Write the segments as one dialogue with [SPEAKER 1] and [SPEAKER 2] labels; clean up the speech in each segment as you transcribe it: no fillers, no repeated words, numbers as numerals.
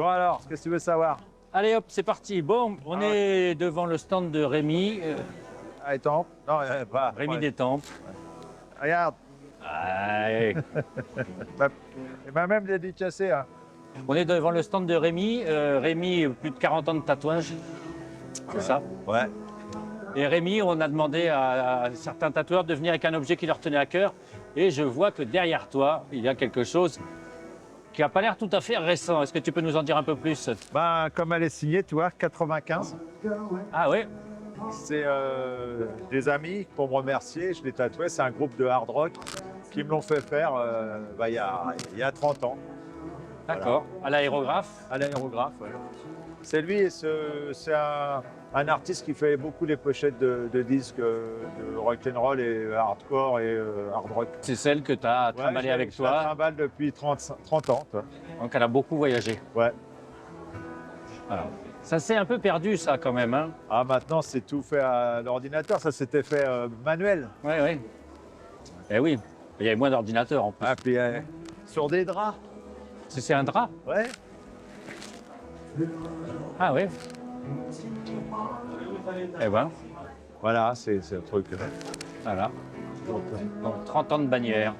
[SPEAKER 1] Bon alors, qu'est-ce que tu veux savoir?
[SPEAKER 2] Allez hop, c'est parti. Bon, on est devant le stand de Rémi.
[SPEAKER 1] Ah, Étampes? Non, pas.
[SPEAKER 2] Rémi des Tempes.
[SPEAKER 1] Regarde,
[SPEAKER 2] Ouais.
[SPEAKER 1] il m'a même dédicacé. Hein.
[SPEAKER 2] On est devant le stand de Rémi. Rémi, plus de 40 ans de tatouage. C'est ça.
[SPEAKER 1] Ouais.
[SPEAKER 2] Et Rémi, on a demandé à certains tatoueurs de venir avec un objet qui leur tenait à cœur. Et je vois que derrière toi, il y a quelque chose qui n'a pas l'air tout à fait récent. Est-ce que tu peux nous en dire un peu plus?
[SPEAKER 1] Ben, comme elle est signée, tu vois, 95.
[SPEAKER 2] Ah oui.
[SPEAKER 1] C'est des amis pour me remercier. Je l'ai tatoué. C'est un groupe de hard rock qui me l'ont fait faire il y a 30 ans.
[SPEAKER 2] D'accord. À l'aérographe.
[SPEAKER 1] À l'aérographe. Ouais. C'est lui et c'est un artiste qui fait beaucoup les pochettes de disques de rock'n'roll et hardcore et hard rock.
[SPEAKER 2] C'est celle que tu as trimballée avec
[SPEAKER 1] Je la
[SPEAKER 2] toi.
[SPEAKER 1] trimballe depuis 30 ans. Toi.
[SPEAKER 2] Donc elle a beaucoup voyagé.
[SPEAKER 1] Ouais.
[SPEAKER 2] Voilà. Ça s'est un peu perdu, ça, quand même. Hein.
[SPEAKER 1] Ah, maintenant, c'est tout fait à l'ordinateur. Ça, c'était fait manuel.
[SPEAKER 2] Oui, oui. Eh oui, il y avait moins d'ordinateurs en plus.
[SPEAKER 1] Ah, puis sur des draps.
[SPEAKER 2] C'est un drap?
[SPEAKER 1] Ouais.
[SPEAKER 2] Ah oui. Eh ben,
[SPEAKER 1] Voilà, c'est un truc.
[SPEAKER 2] voilà. Donc 30 ans de bannière.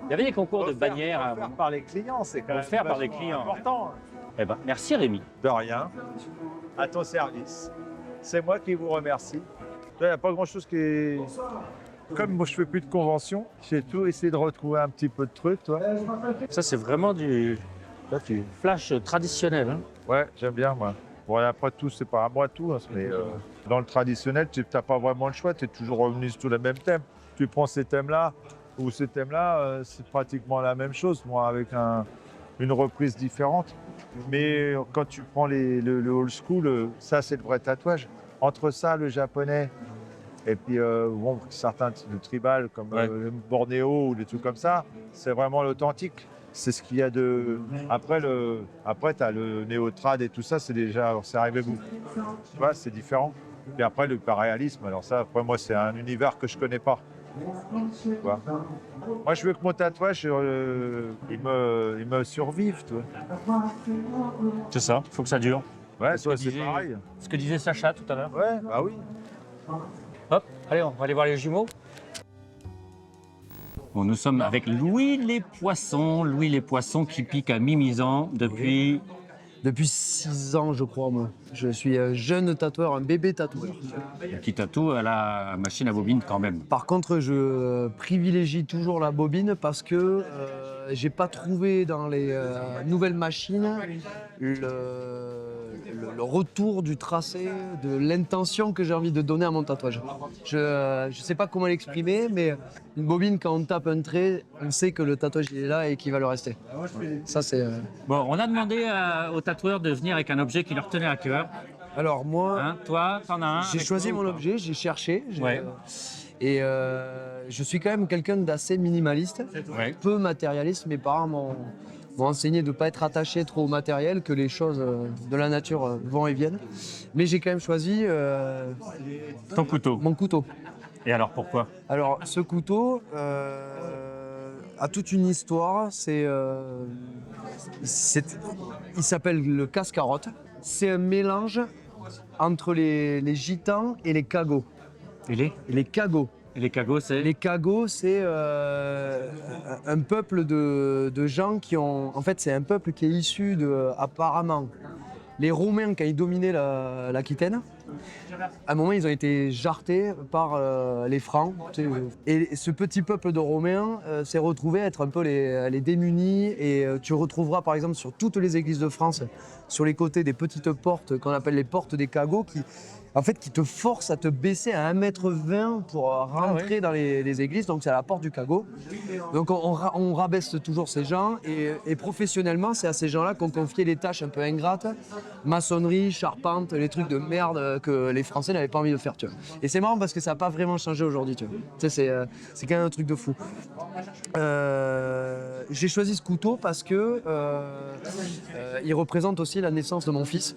[SPEAKER 2] Il y avait des concours de bannières avant.
[SPEAKER 1] Offert par les clients, c'est quand même
[SPEAKER 2] Offert par les
[SPEAKER 1] vachement
[SPEAKER 2] clients.
[SPEAKER 1] important.
[SPEAKER 2] Eh ben, merci Rémi.
[SPEAKER 1] De rien. À ton service. C'est moi qui vous remercie. Il n'y a pas grand-chose qui est... Comme moi, je fais plus de conventions, j'ai tout essayé de retrouver un petit peu de trucs, toi.
[SPEAKER 2] Ça, c'est vraiment du flash traditionnel. Hein.
[SPEAKER 1] Ouais, j'aime bien, moi. Bon, et après tout, c'est pas à moi tout, hein, mais dans le traditionnel, tu n'as pas vraiment le choix, tu es toujours revenu sur le même thème. Tu prends ces thèmes-là ou ces thèmes-là, c'est pratiquement la même chose, moi, avec une reprise différente. Mais quand tu prends le old school, ça, c'est le vrai tatouage. Entre ça, le japonais, et puis bon, certains de tribal, comme le Bornéo ou des trucs comme ça, c'est vraiment l'authentique. C'est ce qu'il y a de... Après, tu as le néo-trad et tout ça, c'est arrivé beaucoup. Tu vois, c'est différent. Puis après, le réalisme, alors ça, après, moi, c'est un univers que je connais pas. Tu vois. Moi, je veux que mon tatouage, il me survive, tu vois.
[SPEAKER 2] C'est ça, il faut que ça dure.
[SPEAKER 1] Ouais,
[SPEAKER 2] Ce que
[SPEAKER 1] c'est
[SPEAKER 2] disait-
[SPEAKER 1] pareil.
[SPEAKER 2] Ce que disait Sacha tout à l'heure.
[SPEAKER 1] Ouais, bah oui.
[SPEAKER 2] Hop, allez, on va aller voir les jumeaux. Bon, nous sommes avec Louis les Poissons. Louis les Poissons qui pique à Mimizan depuis...
[SPEAKER 3] Depuis 6 ans, je crois, moi. Je suis un jeune tatoueur, un bébé tatoueur.
[SPEAKER 2] Qui tatoue à la machine à bobine quand même.
[SPEAKER 3] Par contre, je privilégie toujours la bobine parce que j'ai pas trouvé dans les nouvelles machines le retour du tracé, de l'intention que j'ai envie de donner à mon tatouage. Je sais pas comment l'exprimer, mais une bobine, quand on tape un trait, on sait que le tatouage il est là et qu'il va le rester. Ça, c'est...
[SPEAKER 2] Bon, on a demandé aux tatoueurs de venir avec un objet qui leur tenait à cœur.
[SPEAKER 3] Alors moi,
[SPEAKER 2] Hein, toi, t'en as un?
[SPEAKER 3] j'ai
[SPEAKER 2] avec
[SPEAKER 3] choisi
[SPEAKER 2] toi ou
[SPEAKER 3] mon
[SPEAKER 2] pas?
[SPEAKER 3] objet, j'ai cherché.
[SPEAKER 2] Ouais.
[SPEAKER 3] Et je suis quand même quelqu'un d'assez minimaliste,
[SPEAKER 2] Ouais.
[SPEAKER 3] peu matérialiste. Mes parents m'ont enseigné de ne pas être attaché trop au matériel, que les choses de la nature vont et viennent. Mais j'ai quand même choisi
[SPEAKER 2] Ton couteau.
[SPEAKER 3] mon couteau.
[SPEAKER 2] Et alors pourquoi?
[SPEAKER 3] Alors ce couteau a toute une histoire. Il s'appelle le casse-carotte. C'est un mélange entre les gitans et les cagots.
[SPEAKER 2] Et
[SPEAKER 3] Les cagots.
[SPEAKER 2] les cagots, c'est?
[SPEAKER 3] Les cagots, c'est un peuple de gens qui ont... En fait, c'est un peuple qui est issu de, apparemment, les Romains, quand ils dominaient l'Aquitaine. À un moment, ils ont été jartés par les Francs. Tu sais. Et ce petit peuple de Romains s'est retrouvé être un peu les démunis. Et tu retrouveras, par exemple, sur toutes les églises de France, sur les côtés des petites portes qu'on appelle les portes des cagots, qui te forcent à te baisser à 1,20 m pour rentrer dans les églises. Donc, c'est à la porte du cagot. Donc, on rabaisse toujours ces gens. Et professionnellement, c'est à ces gens-là qu'on confiait les tâches un peu ingrates. Maçonnerie, charpente, les trucs de merde que les Français n'avaient pas envie de faire, tu vois. Et c'est marrant parce que ça n'a pas vraiment changé aujourd'hui, tu vois. Tu sais, c'est quand même un truc de fou. J'ai choisi ce couteau parce que il représente aussi la naissance de mon fils.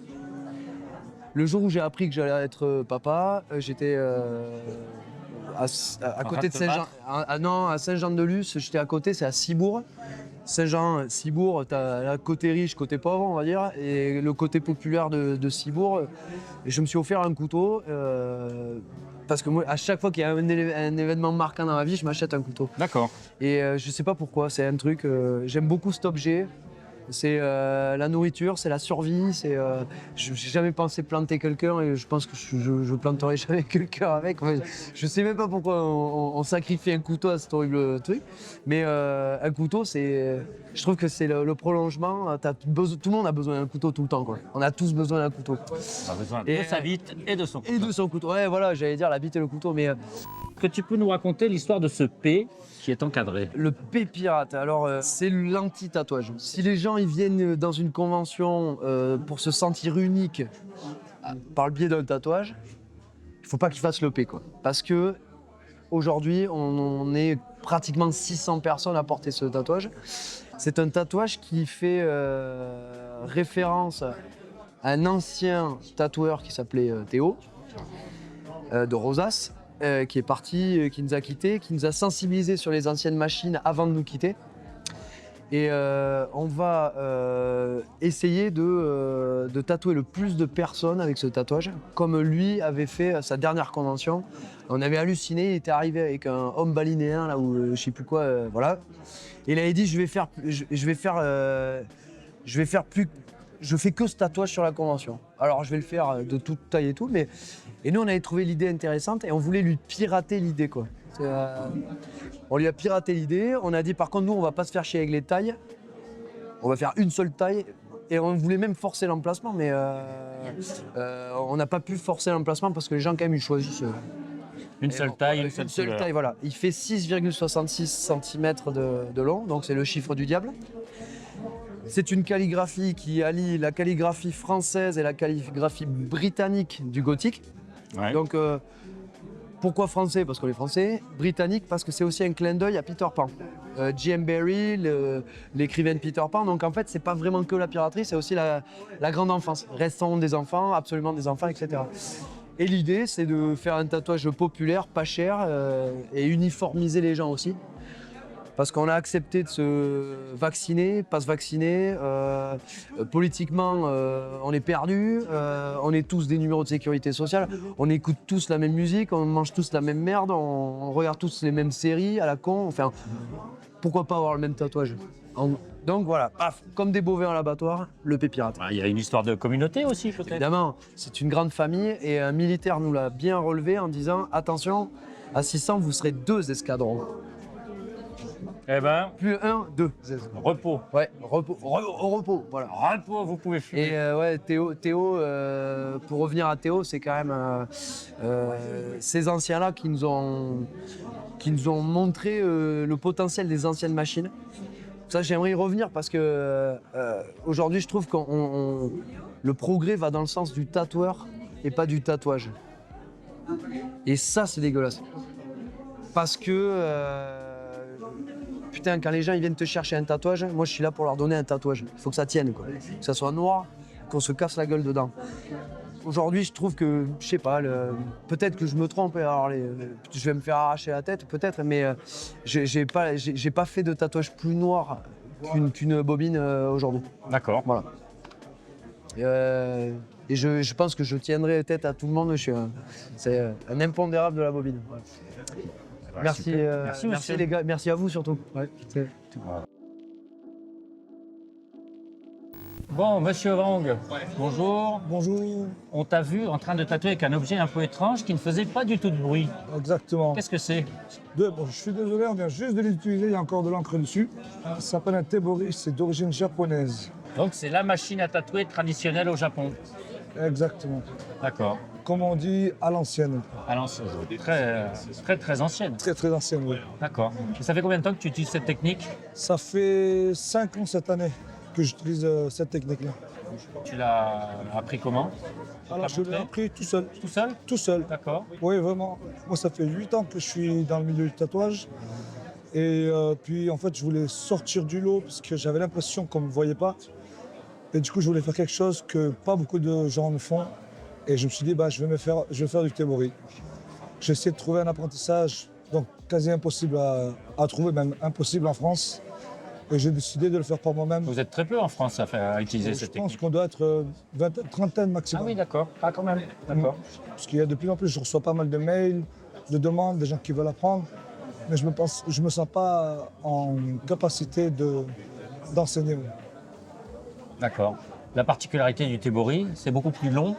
[SPEAKER 3] Le jour où j'ai appris que j'allais être papa, j'étais à côté de Saint-Jean. Non, à Saint-Jean-de-Luz, j'étais à côté, c'est à Cibourg. Saint-Jean, Cibourg, tu as le côté riche, côté pauvre, on va dire, et le côté populaire de Cibourg. Et je me suis offert un couteau, parce que moi, à chaque fois qu'il y a un événement marquant dans ma vie, je m'achète un couteau.
[SPEAKER 2] D'accord.
[SPEAKER 3] Et je sais pas pourquoi, c'est un truc, j'aime beaucoup cet objet. C'est la nourriture, c'est la survie, j'ai jamais pensé planter quelqu'un et je pense que je planterai jamais quelqu'un avec. Enfin, je sais même pas pourquoi on sacrifie un couteau à cet horrible truc. Mais un couteau, je trouve que c'est le prolongement. Tout le monde a besoin d'un couteau tout le temps, quoi. On a tous besoin d'un couteau.
[SPEAKER 2] On a besoin
[SPEAKER 3] Et,
[SPEAKER 2] de sa bite et de son couteau.
[SPEAKER 3] Et de son couteau. Ouais, voilà, j'allais dire la bite et le couteau, mais
[SPEAKER 2] Que tu peux nous raconter l'histoire de ce P qui est encadré?
[SPEAKER 3] le P pirate, alors c'est l'anti-tatouage. Si les gens ils viennent dans une convention pour se sentir unique par le biais d'un tatouage, il faut pas qu'ils fassent le P, quoi. Parce que aujourd'hui, on est pratiquement 600 personnes à porter ce tatouage. C'est un tatouage qui fait référence à un ancien tatoueur qui s'appelait Théo, de Rosas. Qui est parti, qui nous a quittés, qui nous a sensibilisés sur les anciennes machines avant de nous quitter. Et on va essayer de tatouer le plus de personnes avec ce tatouage, comme lui avait fait à sa dernière convention. On avait halluciné, il était arrivé avec un homme balinéen, là, ou je sais plus quoi, voilà. Et il avait dit, je fais que ce tatouage sur la convention. Alors je vais le faire de toute taille et tout, mais... Et nous, on avait trouvé l'idée intéressante et on voulait lui pirater l'idée, quoi. On lui a piraté l'idée. On a dit, par contre, nous, on va pas se faire chier avec les tailles. On va faire une seule taille. Et on voulait même forcer l'emplacement, mais on n'a pas pu forcer l'emplacement parce que les gens, quand même, ils choisissent.
[SPEAKER 2] Une seule taille, une
[SPEAKER 3] seule
[SPEAKER 2] couleur.
[SPEAKER 3] taille, voilà. Il fait 6,66 cm de long, donc c'est le chiffre du diable. C'est une calligraphie qui allie la calligraphie française et la calligraphie britannique du gothique.
[SPEAKER 2] Ouais.
[SPEAKER 3] Donc, pourquoi français? Parce qu'on est français. Britannique, parce que c'est aussi un clin d'œil à Peter Pan. J.M. Barrie, l'écrivain de Peter Pan. Donc, en fait, c'est pas vraiment que la piraterie, c'est aussi la grande enfance. Restons des enfants, absolument des enfants, etc. Et l'idée, c'est de faire un tatouage populaire, pas cher, et uniformiser les gens aussi. Parce qu'on a accepté de se vacciner, pas se vacciner. Politiquement, on est perdu. On est tous des numéros de sécurité sociale. On écoute tous la même musique, on mange tous la même merde, on regarde tous les mêmes séries à la con. Enfin, pourquoi pas avoir le même tatouage? Donc voilà, paf, comme des bovins à l'abattoir, le P pirate.
[SPEAKER 2] Il y a une histoire de communauté aussi, peut-être.
[SPEAKER 3] Évidemment, c'est une grande famille et un militaire nous l'a bien relevé en disant « Attention, à 600, vous serez 2 escadrons. »
[SPEAKER 2] Eh ben,
[SPEAKER 3] Plus 1, 2.
[SPEAKER 2] repos.
[SPEAKER 3] Ouais, repos, au repos, voilà.
[SPEAKER 2] Repos, vous pouvez fumer.
[SPEAKER 3] Et ouais, Théo, pour revenir à Théo, c'est quand même ces anciens-là qui nous ont montré le potentiel des anciennes machines. Ça, j'aimerais y revenir parce que aujourd'hui, je trouve que le progrès va dans le sens du tatoueur et pas du tatouage. Et ça, c'est dégueulasse. Parce que putain, quand les gens ils viennent te chercher un tatouage, moi je suis là pour leur donner un tatouage. Il faut que ça tienne, quoi. Que ça soit noir, qu'on se casse la gueule dedans. Aujourd'hui, je trouve que, je sais pas, peut-être que je me trompe, alors je vais me faire arracher la tête, peut-être, mais j'ai pas fait de tatouage plus noir qu'une bobine aujourd'hui.
[SPEAKER 2] D'accord.
[SPEAKER 3] Voilà. Et je pense que je tiendrai tête à tout le monde. C'est un impondérable de la bobine. Ouais. Merci, merci les gars, merci à vous surtout. Ouais,
[SPEAKER 2] Bon, monsieur Wang, bonjour.
[SPEAKER 4] Bonjour.
[SPEAKER 2] On t'a vu en train de tatouer avec un objet un peu étrange qui ne faisait pas du tout de bruit.
[SPEAKER 4] Exactement.
[SPEAKER 2] Qu'est-ce que c'est?
[SPEAKER 4] Bon, je suis désolé, on vient juste de l'utiliser, il y a encore de l'encre dessus. Ça s'appelle un tebori, c'est d'origine japonaise.
[SPEAKER 2] Donc c'est la machine à tatouer traditionnelle au Japon.
[SPEAKER 4] Exactement.
[SPEAKER 2] D'accord.
[SPEAKER 4] Comme on dit, à l'ancienne.
[SPEAKER 2] À l'ancienne. Très ancienne.
[SPEAKER 4] Très très ancienne, oui.
[SPEAKER 2] D'accord. Et ça fait combien de temps que tu utilises cette technique?
[SPEAKER 4] Ça fait 5 ans cette année que j'utilise cette technique-là.
[SPEAKER 2] Tu l'as appris comment?
[SPEAKER 4] Alors je l'ai appris tout seul.
[SPEAKER 2] Tout seul?
[SPEAKER 4] Tout seul.
[SPEAKER 2] D'accord.
[SPEAKER 4] Oui, vraiment. Moi, ça fait 8 ans que je suis dans le milieu du tatouage. Et puis, en fait, je voulais sortir du lot parce que j'avais l'impression qu'on ne me voyait pas. Et du coup, je voulais faire quelque chose que pas beaucoup de gens ne font. Et je me suis dit, bah, je vais faire du tebori. J'ai essayé de trouver un apprentissage donc quasi impossible à trouver, même impossible en France. Et j'ai décidé de le faire par moi-même.
[SPEAKER 2] Vous êtes très peu en France à utiliser
[SPEAKER 4] Je
[SPEAKER 2] cette
[SPEAKER 4] pense
[SPEAKER 2] technique.
[SPEAKER 4] qu'on doit être trentaine
[SPEAKER 2] Ah
[SPEAKER 4] maximum.
[SPEAKER 2] oui, d'accord. Ah, quand même. D'accord.
[SPEAKER 4] Parce qu'il y a de plus en plus, je reçois pas mal de mails, de demandes, des gens qui veulent apprendre. Mais je me sens pas en capacité d'enseigner.
[SPEAKER 2] D'accord. La particularité du tebori, c'est beaucoup plus long.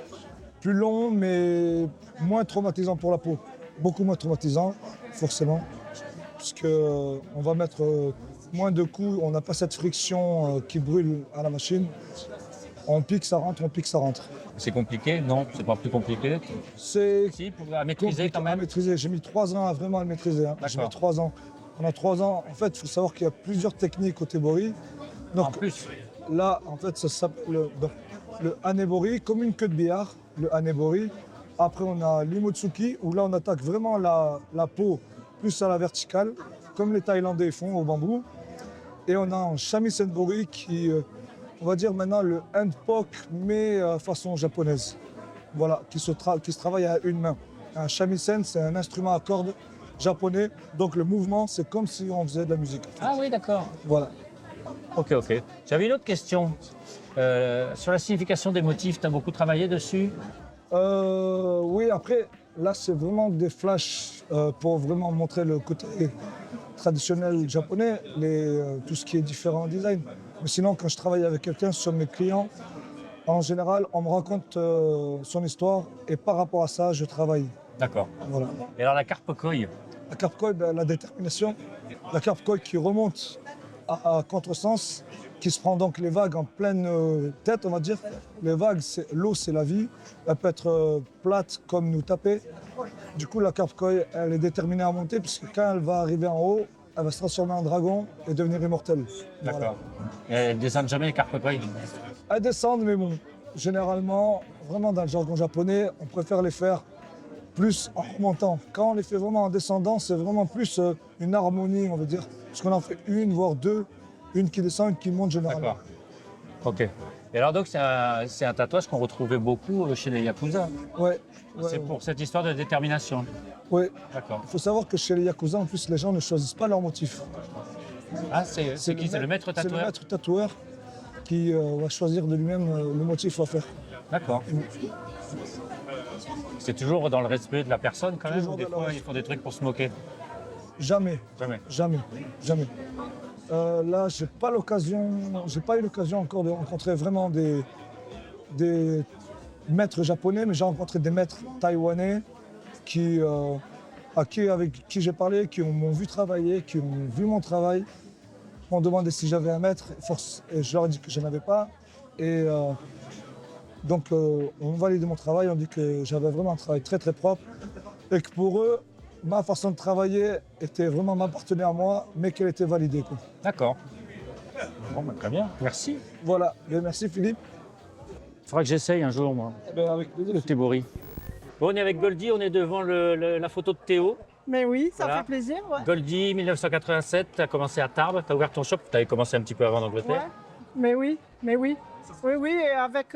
[SPEAKER 4] Plus long, mais moins traumatisant pour la peau. Beaucoup moins traumatisant, forcément. Puisqu'on va mettre moins de coups, on n'a pas cette friction qui brûle à la machine. On pique, ça rentre, on pique, ça rentre.
[SPEAKER 2] C'est compliqué? Non, c'est pas plus compliqué.
[SPEAKER 4] C'est
[SPEAKER 2] Si, à maîtriser quand
[SPEAKER 4] à
[SPEAKER 2] même.
[SPEAKER 4] maîtriser. J'ai mis 3 ans à vraiment le maîtriser. Hein. J'ai mis
[SPEAKER 2] D'accord.
[SPEAKER 4] 3 ans. Pendant 3 ans, en fait, il faut savoir qu'il y a plusieurs techniques au tebori. Donc
[SPEAKER 2] En plus,
[SPEAKER 4] là, en fait, ça s'appelle le hanebori, comme une queue de billard, le hanebori. Après, on a l'imotsuki, où là, on attaque vraiment la peau plus à la verticale, comme les Thaïlandais font au bambou. Et on a un shamisenbori qui, on va dire maintenant le handpoke, mais façon japonaise. Voilà, qui se travaille à une main. Un shamisen, c'est un instrument à cordes japonais, donc le mouvement, c'est comme si on faisait de la musique.
[SPEAKER 2] ah oui, d'accord.
[SPEAKER 4] Voilà.
[SPEAKER 2] Ok, ok. J'avais une autre question. Sur la signification des motifs, tu as beaucoup travaillé dessus?
[SPEAKER 4] Oui, après, là, c'est vraiment des flashs pour vraiment montrer le côté traditionnel japonais, tout ce qui est différent en design. Mais sinon, quand je travaille avec quelqu'un sur mes clients, en général, on me raconte son histoire et par rapport à ça, je travaille.
[SPEAKER 2] D'accord.
[SPEAKER 4] Voilà.
[SPEAKER 2] Et alors la carpe koi?
[SPEAKER 4] La carpe koi, ben, la détermination. La carpe koi qui remonte à contresens, qui se prend donc les vagues en pleine tête, on va dire. Les vagues, l'eau, c'est la vie. Elle peut être plate comme nous taper. Du coup, la carpe koi, elle est déterminée à monter, puisque quand elle va arriver en haut, elle va se transformer en dragon et devenir immortelle. Voilà.
[SPEAKER 2] D'accord. Et elles ne descendent jamais les carpe koi?
[SPEAKER 4] Elles descendent, mais bon, généralement, vraiment dans le jargon japonais, on préfère les faire plus en remontant. Quand on les fait vraiment en descendant, c'est vraiment plus une harmonie, on va dire. Parce qu'on en fait une, voire deux. Une qui descend, une qui monte généralement.
[SPEAKER 2] D'accord. Ok. Et alors donc c'est un tatouage qu'on retrouvait beaucoup chez les Yakuza.
[SPEAKER 4] Ouais.
[SPEAKER 2] C'est pour cette histoire de détermination.
[SPEAKER 4] Ouais.
[SPEAKER 2] D'accord.
[SPEAKER 4] Il faut savoir que chez les Yakuza, en plus, les gens ne choisissent pas leur motif.
[SPEAKER 2] Ah, c'est qui? C'est le maître
[SPEAKER 4] C'est le
[SPEAKER 2] tatoueur?
[SPEAKER 4] maître tatoueur qui va choisir de lui-même le motif à faire.
[SPEAKER 2] D'accord. C'est toujours dans le respect de la personne quand même,
[SPEAKER 4] Toujours
[SPEAKER 2] ou des
[SPEAKER 4] dans le
[SPEAKER 2] fois ils
[SPEAKER 4] respect.
[SPEAKER 2] font des trucs pour se moquer?
[SPEAKER 4] Jamais.
[SPEAKER 2] Jamais.
[SPEAKER 4] Jamais. Jamais. Là, j'ai pas eu l'occasion encore de rencontrer vraiment des maîtres japonais, mais j'ai rencontré des maîtres taïwanais avec qui j'ai parlé, qui m'ont vu travailler, qui ont vu mon travail, m'ont demandé si j'avais un maître, et je leur ai dit que je n'en avais pas. Et donc, on validé mon travail, on dit que j'avais vraiment un travail très très propre, et que pour eux, ma façon de travailler m'appartenait à moi, mais qu'elle était validée, quoi.
[SPEAKER 2] D'accord. Bon, bah, très bien. Merci.
[SPEAKER 4] Voilà. Bien, merci Philippe.
[SPEAKER 2] Il faudra que j'essaye un jour, moi,
[SPEAKER 4] Avec plaisir.
[SPEAKER 2] le tebori. Bon, on est avec Goldie, on est devant la photo de Théo.
[SPEAKER 5] Mais oui, ça
[SPEAKER 2] Voilà.
[SPEAKER 5] fait plaisir. Ouais.
[SPEAKER 2] Goldie, 1987, tu as commencé à Tarbes, tu as ouvert ton shop, tu avais commencé un petit peu avant en Angleterre.
[SPEAKER 5] Ouais. Mais oui, mais oui. Oui, oui, et avec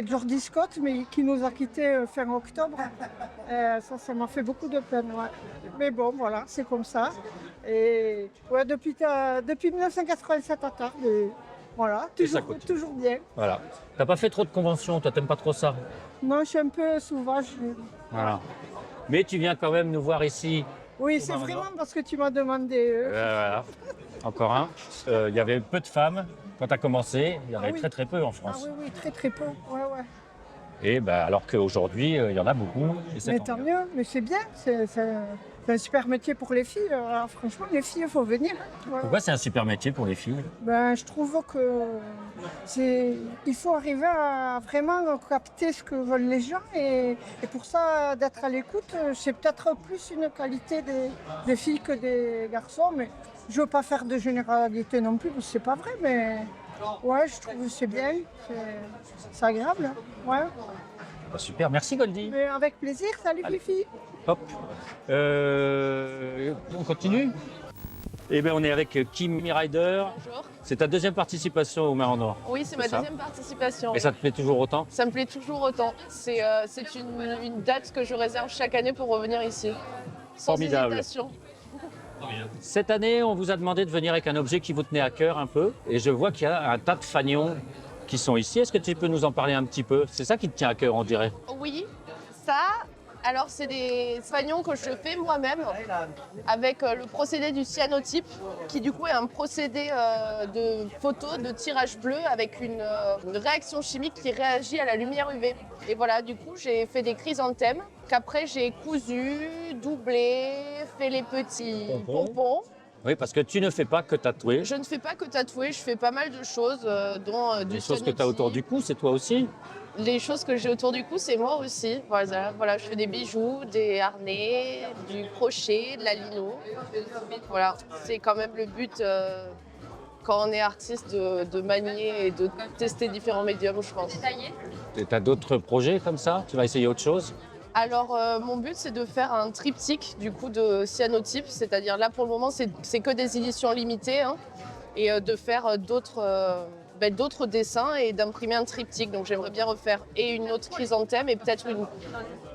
[SPEAKER 5] Jordi Scott, mais qui nous a quittés fin octobre. Ça m'a fait beaucoup de peine. Ouais. Mais bon, voilà, c'est comme ça. Et ouais, depuis 1987 à Tarbes, et voilà,
[SPEAKER 2] Et ça continue.
[SPEAKER 5] toujours bien.
[SPEAKER 2] Voilà. Tu n'as pas fait trop de conventions, toi, t'aimes pas trop ça.
[SPEAKER 5] Non, je suis un peu sauvage.
[SPEAKER 2] Voilà. Mais tu viens quand même nous voir ici.
[SPEAKER 5] Oui, c'est
[SPEAKER 2] Au
[SPEAKER 5] vraiment
[SPEAKER 2] Maroc.
[SPEAKER 5] parce que tu m'as demandé.
[SPEAKER 2] Voilà. Encore un. Il y avait peu de femmes quand tu as commencé. Il y en avait
[SPEAKER 5] oui.
[SPEAKER 2] très très peu en
[SPEAKER 5] Ah
[SPEAKER 2] France.
[SPEAKER 5] oui, oui, très très peu. Ouais, ouais.
[SPEAKER 2] Et alors qu'aujourd'hui, il y en a beaucoup. Et c'est
[SPEAKER 5] Mais
[SPEAKER 2] tant
[SPEAKER 5] tant mieux, mais c'est bien. C'est un super métier pour les filles. Alors, franchement, les filles, il faut venir. Ouais.
[SPEAKER 2] Pourquoi c'est un super métier pour les filles?
[SPEAKER 5] Ben, je trouve il faut arriver à vraiment capter ce que veulent les gens et pour ça, d'être à l'écoute, c'est peut-être plus une qualité des filles que des garçons, mais je veux pas faire de généralité non plus, parce que c'est pas vrai, mais ouais, je trouve que c'est bien, c'est agréable, ouais.
[SPEAKER 2] Bah, super, merci Goldie.
[SPEAKER 5] Mais avec plaisir, salut
[SPEAKER 2] Allez.
[SPEAKER 5] les filles.
[SPEAKER 2] Hop. On continue. Eh bien, on est avec Kimi Rider.
[SPEAKER 6] Bonjour.
[SPEAKER 2] C'est ta deuxième participation au Mer en Or.
[SPEAKER 6] Oui, c'est ma
[SPEAKER 2] C'est ça.
[SPEAKER 6] deuxième participation.
[SPEAKER 2] Et ça te plaît toujours autant?
[SPEAKER 6] Ça me plaît toujours autant. C'est une date que je réserve chaque année pour revenir ici. Sans
[SPEAKER 2] Formidable.
[SPEAKER 6] hésitation.
[SPEAKER 2] Cette année, on vous a demandé de venir avec un objet qui vous tenait à cœur un peu. Et je vois qu'il y a un tas de fanions qui sont ici. Est-ce que tu peux nous en parler un petit peu? C'est ça qui te tient à cœur, on dirait.
[SPEAKER 6] Oui, ça, alors c'est des fanions que je fais moi-même avec le procédé du cyanotype, qui du coup est un procédé de photo, de tirage bleu avec une réaction chimique qui réagit à la lumière UV. Et voilà, du coup, j'ai fait des chrysanthèmes qu'après j'ai cousus, doublés, fait les petits pompons.
[SPEAKER 2] Oui, parce que tu ne fais pas que tatouer.
[SPEAKER 6] Je ne fais pas que tatouer, je fais pas mal de choses, dont du
[SPEAKER 2] Les choses que tu as autour du cou, c'est toi aussi?
[SPEAKER 6] Les choses que j'ai autour du cou, c'est moi aussi. Voilà, je fais des bijoux, des harnais, du crochet, de la lino. Voilà, c'est quand même le but quand on est artiste de manier et de tester différents médiums, je pense.
[SPEAKER 2] Et tu as d'autres projets comme ça? Tu vas essayer autre chose?
[SPEAKER 6] Alors, mon but, c'est de faire un triptyque du coup de cyanotype, c'est-à-dire là pour le moment, c'est que des éditions limitées, hein, et de faire d'autres dessins et d'imprimer un triptyque. Donc, j'aimerais bien refaire et une autre chrysanthème et peut-être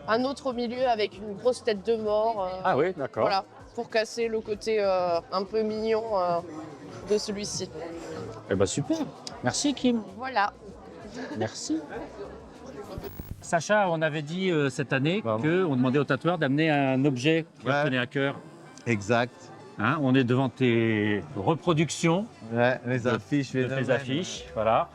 [SPEAKER 6] un autre au milieu avec une grosse tête de mort.
[SPEAKER 2] Ah oui, d'accord.
[SPEAKER 6] Voilà, pour casser le côté un peu mignon de celui-ci.
[SPEAKER 2] Eh ben super. Merci Kim.
[SPEAKER 6] Voilà.
[SPEAKER 2] Merci. Sacha, on avait dit cette année qu'on demandait aux tatoueurs d'amener un objet qui leur tenait à cœur.
[SPEAKER 7] Exact.
[SPEAKER 2] Hein, on est devant tes reproductions,
[SPEAKER 7] Ouais, les affiches,
[SPEAKER 2] de tes affiches. Voilà.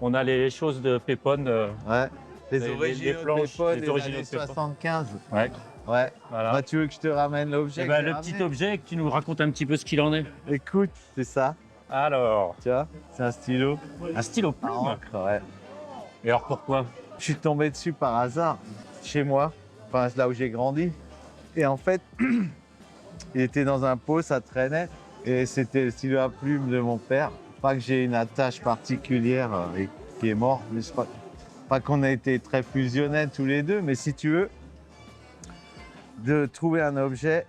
[SPEAKER 2] On a les choses de Pépone.
[SPEAKER 7] Ouais. Les
[SPEAKER 2] Les
[SPEAKER 7] originaux
[SPEAKER 2] planches,
[SPEAKER 7] Pépone
[SPEAKER 2] les
[SPEAKER 7] des
[SPEAKER 2] originaux
[SPEAKER 7] années
[SPEAKER 2] de Pépone.
[SPEAKER 7] 75.
[SPEAKER 2] Ouais.
[SPEAKER 7] Ouais.
[SPEAKER 2] Voilà.
[SPEAKER 7] Bah, tu veux que je te ramène l'objet
[SPEAKER 2] Eh
[SPEAKER 7] que
[SPEAKER 2] ben,
[SPEAKER 7] j'ai
[SPEAKER 2] le
[SPEAKER 7] ramené
[SPEAKER 2] petit objet, que tu nous racontes un petit peu ce qu'il en est.
[SPEAKER 7] Écoute, c'est ça.
[SPEAKER 2] Alors,
[SPEAKER 7] Tu vois, c'est un stylo.
[SPEAKER 2] un stylo plume.
[SPEAKER 7] Ouais.
[SPEAKER 2] Et alors pourquoi?
[SPEAKER 7] Je suis tombé dessus par hasard chez moi, enfin là où j'ai grandi. Et en fait, il était dans un pot, ça traînait. Et c'était le stylo à plume de mon père. Pas que j'ai une attache particulière et qui est mort. Mais pas qu'on a été très fusionnels tous les deux, mais si tu veux, de trouver un objet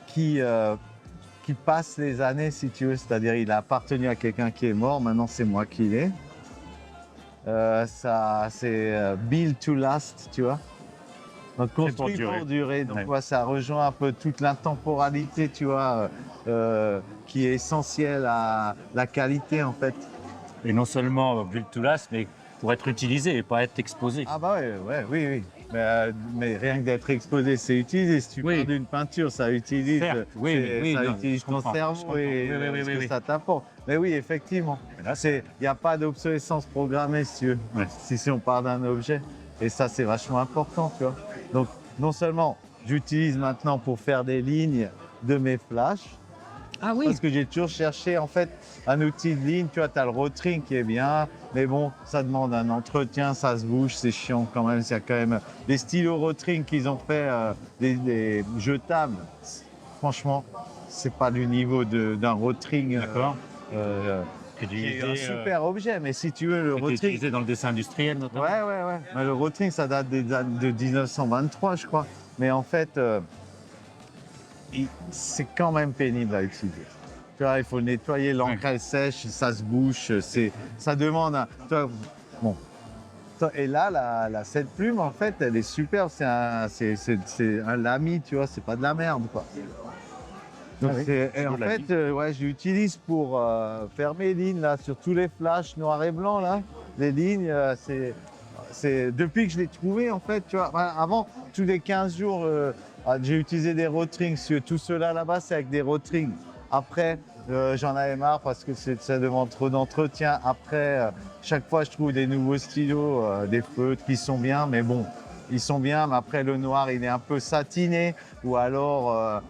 [SPEAKER 7] qui passe les années, si tu veux. C'est-à-dire, il a appartenu à quelqu'un qui est mort, maintenant c'est moi qui l'ai. Ça, c'est build to last, tu vois. Donc construit pour durer. Donc
[SPEAKER 2] Ouais.
[SPEAKER 7] ça rejoint un peu toute l'intemporalité, tu vois, qui est essentielle à la qualité en fait.
[SPEAKER 2] Et non seulement build to last, mais pour être utilisé et pas être exposé.
[SPEAKER 7] Ah bah oui. Mais rien que d'être exposé, c'est utilisé. Si tu
[SPEAKER 2] Oui.
[SPEAKER 7] prends d'une peinture, ça utilise,
[SPEAKER 2] Certes, oui,
[SPEAKER 7] ça
[SPEAKER 2] non,
[SPEAKER 7] utilise
[SPEAKER 2] je
[SPEAKER 7] ton
[SPEAKER 2] comprends, je
[SPEAKER 7] cerveau
[SPEAKER 2] comprends.
[SPEAKER 7] et
[SPEAKER 2] Oui,
[SPEAKER 7] ce que
[SPEAKER 2] oui.
[SPEAKER 7] ça t'apporte. Mais oui, effectivement.
[SPEAKER 2] Mais là,
[SPEAKER 7] Il n'y a pas d'obsolescence programmée, si tu veux,
[SPEAKER 2] Ouais.
[SPEAKER 7] si on parle d'un objet. Et ça, c'est vachement important, tu vois. Donc, non seulement j'utilise maintenant pour faire des lignes de mes flashs,
[SPEAKER 2] Ah oui.
[SPEAKER 7] parce que j'ai toujours cherché, en fait, un outil de ligne. Tu vois, tu as le rotring qui est bien, mais bon, ça demande un entretien, ça se bouge, c'est chiant quand même. Il y a quand même les stylos rotring qu'ils ont fait, des jetables. Franchement, c'est pas du niveau d'un rotring.
[SPEAKER 2] D'accord.
[SPEAKER 7] Qui est un super objet, mais si tu veux, le rotring.
[SPEAKER 2] utilisé dans le dessin industriel notamment.
[SPEAKER 7] Ouais. Mais le rotring, ça date de 1923, je crois. Mais en fait, c'est quand même pénible à utiliser. Tu vois, il faut le nettoyer, l'encre elle sèche, ça se bouche, ça demande un. Tu vois, bon. Et là, cette plume, en fait, elle est superbe. C'est un lamy, tu vois, c'est pas de la merde, quoi. Donc et en fait, je l'utilise pour faire mes lignes là, sur tous les flashs noirs et blancs là. Les lignes, c'est depuis que je l'ai trouvé en fait, tu vois. Avant, tous les 15 jours, j'ai utilisé des rotrings. Tout cela là-bas, c'est avec des rotrings. Après, j'en avais marre parce que ça demande trop d'entretien. Après, chaque fois, je trouve des nouveaux stylos, des feutres qui sont bien, mais bon, ils sont bien. Mais après, le noir, il est un peu satiné ou alors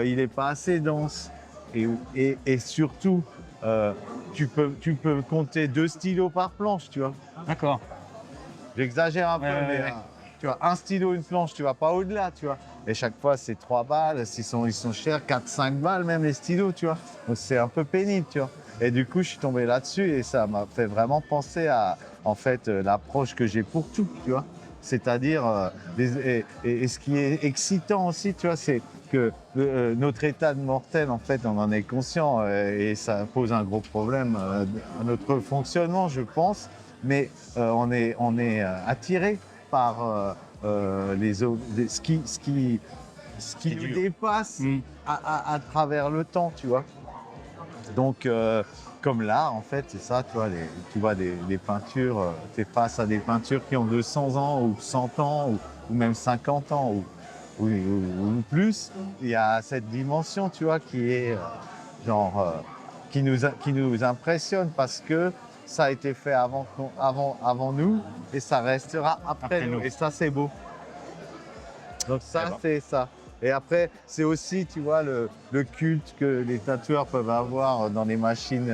[SPEAKER 7] il n'est pas assez dense. Et surtout, tu peux compter 2 stylos par planche, tu vois.
[SPEAKER 2] D'accord.
[SPEAKER 7] J'exagère un peu, mais tu vois, un stylo, une planche, tu vas pas au-delà, tu vois. Et chaque fois, c'est 3 balles, ils sont chers, 4-5 balles même les stylos, tu vois. Donc c'est un peu pénible, tu vois. Et du coup, je suis tombé là-dessus et ça m'a fait vraiment penser à, en fait, l'approche que j'ai pour tout, tu vois. C'est-à-dire, et ce qui est excitant aussi, tu vois, c'est que notre état de mortel, en fait, on en est conscient et ça pose un gros problème à notre fonctionnement, je pense. Mais on est attiré par ce ce qui
[SPEAKER 2] C'est
[SPEAKER 7] nous
[SPEAKER 2] dur.
[SPEAKER 7] dépasse à travers le temps, tu vois. Donc, comme là, en fait, c'est ça, tu vois, des peintures, tu es face à des peintures qui ont 200 ans ou 100 ans ou même 50 ans ou plus. Il y a cette dimension, tu vois, qui est qui nous impressionne parce que ça a été fait avant nous et ça restera après nous.
[SPEAKER 2] nous.
[SPEAKER 7] Et ça, c'est beau. Donc ça,
[SPEAKER 2] Eh ben.
[SPEAKER 7] c'est ça. Et après, c'est aussi, tu vois, le culte que les tatoueurs peuvent avoir dans les machines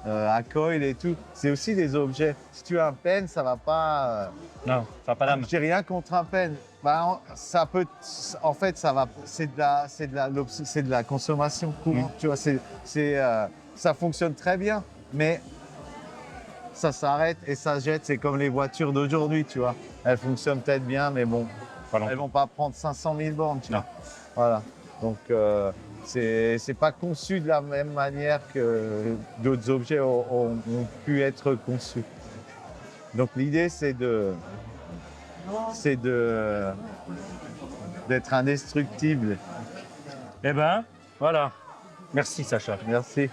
[SPEAKER 7] à coil et tout. C'est aussi des objets. Si tu as un pen, ça va pas...
[SPEAKER 2] Non, ça n'a pas d'âme.
[SPEAKER 7] J'ai rien contre un pen. Bah, ça peut... En fait, ça va... C'est de la consommation courante. Tu vois, ça fonctionne très bien. Mais ça s'arrête et ça jette. C'est comme les voitures d'aujourd'hui, tu vois. Elles fonctionnent peut-être bien, mais bon...
[SPEAKER 2] Pas longtemps.
[SPEAKER 7] Elles vont pas prendre 500 000 bornes, tu
[SPEAKER 2] Non.
[SPEAKER 7] vois. Voilà. Donc, c'est pas conçu de la même manière que d'autres objets ont pu être conçus. Donc, l'idée, c'est d'être indestructible.
[SPEAKER 2] Eh ben, voilà. Merci Sacha.
[SPEAKER 7] Merci.